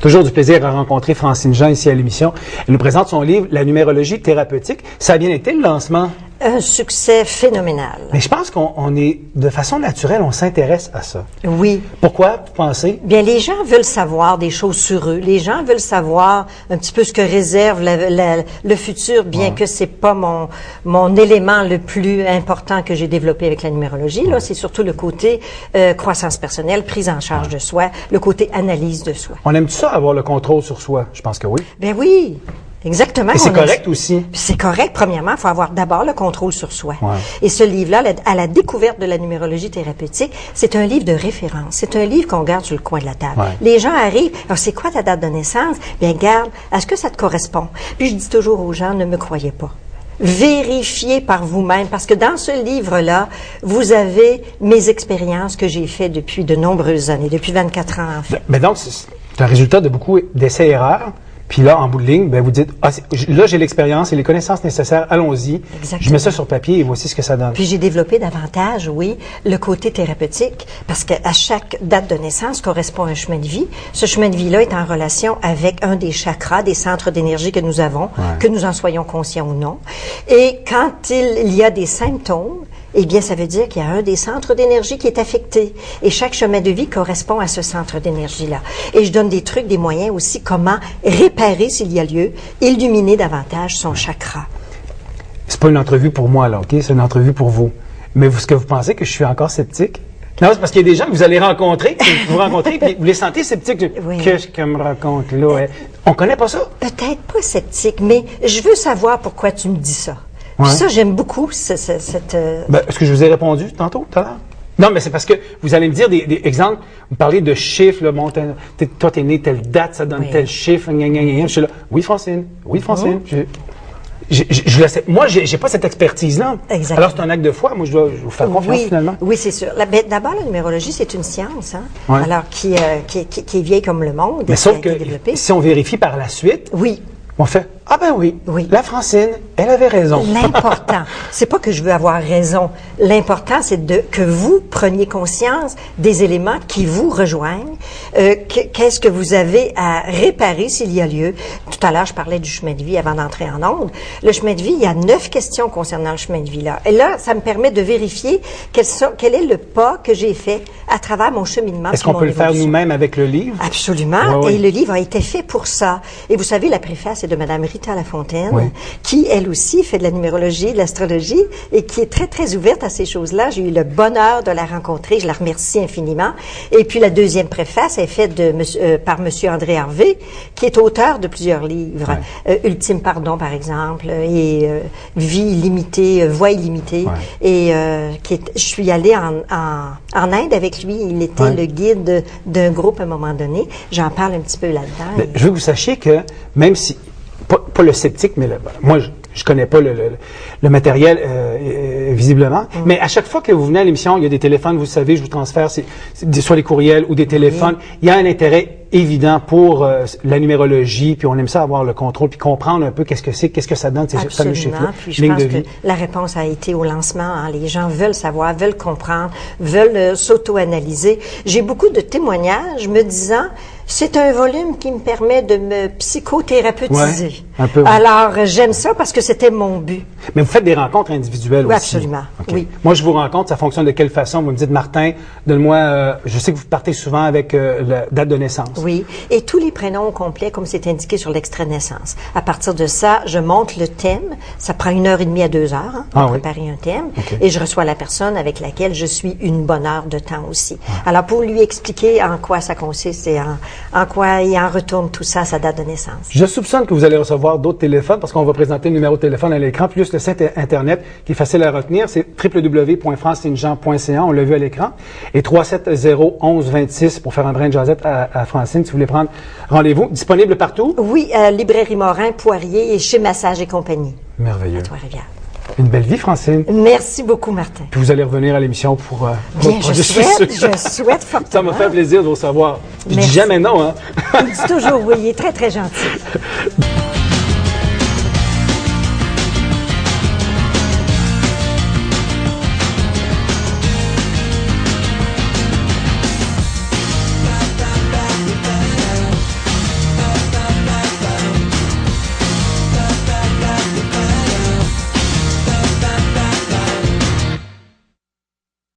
Toujours du plaisir à rencontrer Francine Jean ici à l'émission. Elle nous présente son livre « La numérologie thérapeutique ». Ça a bien été le lancement? Un succès phénoménal. Mais je pense qu'on est, de façon naturelle, on s'intéresse à ça. Oui. Pourquoi, vous pensez? Bien, les gens veulent savoir des choses sur eux. Les gens veulent savoir un petit peu ce que réserve le futur, bien que c'est pas mon élément le plus important que j'ai développé avec la numérologie. Là, c'est surtout le côté croissance personnelle, prise en charge de soi, le côté analyse de soi. On aime ça avoir le contrôle sur soi? Je pense que oui. Bien oui. Exactement. Et c'est correct aussi. C'est correct. Premièrement, il faut avoir d'abord le contrôle sur soi. Ouais. Et ce livre-là, à la découverte de la numérologie thérapeutique, c'est un livre de référence. C'est un livre qu'on garde sur le coin de la table. Ouais. Les gens arrivent, alors c'est quoi ta date de naissance? Bien, garde, est-ce que ça te correspond? Puis je dis toujours aux gens, ne me croyez pas. Vérifiez par vous-même, parce que dans ce livre-là, vous avez mes expériences que j'ai faites depuis de nombreuses années, depuis 24 ans en fait. Mais donc, c'est un résultat de beaucoup d'essais-erreurs. Puis là, en bout de ligne, ben vous dites, là, j'ai l'expérience et les connaissances nécessaires, allons-y. Exactement. Je mets ça sur papier et voici ce que ça donne. Puis j'ai développé davantage, oui, le côté thérapeutique, parce qu'à chaque date de naissance correspond un chemin de vie. Ce chemin de vie-là est en relation avec un des chakras, des centres d'énergie que nous avons, que nous en soyons conscients ou non. Et quand il y a des symptômes, eh bien, ça veut dire qu'il y a un des centres d'énergie qui est affecté. Et chaque chemin de vie correspond à ce centre d'énergie-là. Et je donne des trucs, des moyens aussi, comment réparer, s'il y a lieu, illuminer davantage son chakra. C'est pas une entrevue pour moi, là, OK? C'est une entrevue pour vous. Mais est-ce que vous pensez que je suis encore sceptique? Non, c'est parce qu'il y a des gens que vous allez rencontrer, puis vous les sentez sceptiques. Oui. Qu'est-ce qu'elle me raconte là? On connaît pas ça? Peut-être pas sceptique, mais je veux savoir pourquoi tu me dis ça. Puis ça, j'aime beaucoup cette... Est-ce que je vous ai répondu tantôt, tout à l'heure? Non, mais c'est parce que vous allez me dire des exemples, vous parlez de chiffres, là, bon, toi, t'es né telle date, ça donne tel chiffre, je suis là, oui, Francine, je le sais. Moi, j'ai pas cette expertise-là. Exactement. Alors, c'est un acte de foi, moi, je dois vous faire confiance, finalement. Oui, c'est sûr. D'abord, la numérologie, c'est une science, hein? Ouais. Alors, qui est vieille comme le monde. Mais sauf que, si on vérifie par la suite, oui. On fait, ah ben oui, la Francine, elle avait raison. L'important, c'est pas que je veux avoir raison. L'important, c'est que vous preniez conscience des éléments qui vous rejoignent. Qu'est-ce que vous avez à réparer s'il y a lieu? Tout à l'heure, je parlais du chemin de vie avant d'entrer en onde. Le chemin de vie, il y a 9 questions concernant le chemin de vie-là. Et là, ça me permet de vérifier quel est le pas que j'ai fait à travers mon cheminement. Est-ce qu'on peut le faire nous-mêmes avec le livre? Absolument. Oui. Et le livre a été fait pour ça. Et vous savez, la préface est de Madame Rita Lafontaine, qui, elle aussi, fait de la numérologie, de l'astrologie, et qui est très, très ouverte à ces choses-là. J'ai eu le bonheur de la rencontrer. Je la remercie infiniment. Et puis, la deuxième préface est faite par Monsieur André Harvey, qui est auteur de plusieurs livres. Ultime Pardon, par exemple, et Vie illimitée, Voix illimitée. Et je suis allée en Inde avec lui. Il était le guide d'un groupe à un moment donné. J'en parle un petit peu là-dedans. Je veux que vous sachiez que, même si pas le sceptique, mais moi, je connais pas le matériel visiblement, mais à chaque fois que vous venez à l'émission, il y a des téléphones, vous savez, je vous transfère soit les courriels ou des téléphones. Il y a un intérêt évident pour la numérologie, puis on aime ça avoir le contrôle, puis comprendre un peu qu'est-ce que ça donne, ces fameux chiffres-là. Puis je pense que la réponse a été au lancement. Hein. Les gens veulent savoir, veulent comprendre, veulent s'auto-analyser. J'ai beaucoup de témoignages me disant, c'est un volume qui me permet de me psychothérapeutiser. Un peu, Alors, j'aime ça parce que c'était mon but. Mais vous faites des rencontres individuelles aussi. Absolument. Okay. Oui. Moi, je vous rencontre, ça fonctionne de quelle façon? Vous me dites, Martin, donne-moi, je sais que vous partez souvent avec la date de naissance. Oui. Et tous les prénoms au complet, comme c'est indiqué sur l'extrait de naissance. À partir de ça, je monte le thème. Ça prend 1h30 à 2 heures, hein, pour préparer un thème. Okay. Et je reçois la personne avec laquelle je suis une bonne heure de temps aussi. Alors, pour lui expliquer en quoi ça consiste et en quoi il en retourne tout ça, sa date de naissance. Je soupçonne que vous allez recevoir d'autres téléphones parce qu'on va présenter le numéro de téléphone à l'écran, plus le site Internet qui est facile à retenir. C'est www.francinejean.ca, on l'a vu à l'écran. Et 370-1126 pour faire un brin de jasette à Francine, si vous voulez prendre rendez-vous. Disponible partout? Oui, Librairie Morin, Poirier et chez Massage et compagnie. Merveilleux. À Trois-Rivières. Une belle vie, Francine. Merci beaucoup, Martin. Puis vous allez revenir à l'émission pour... Bien, je souhaite fortement. Ça m'a fait plaisir de vous recevoir. Je dis jamais non, hein? Il dit toujours oui, il est très, très gentil.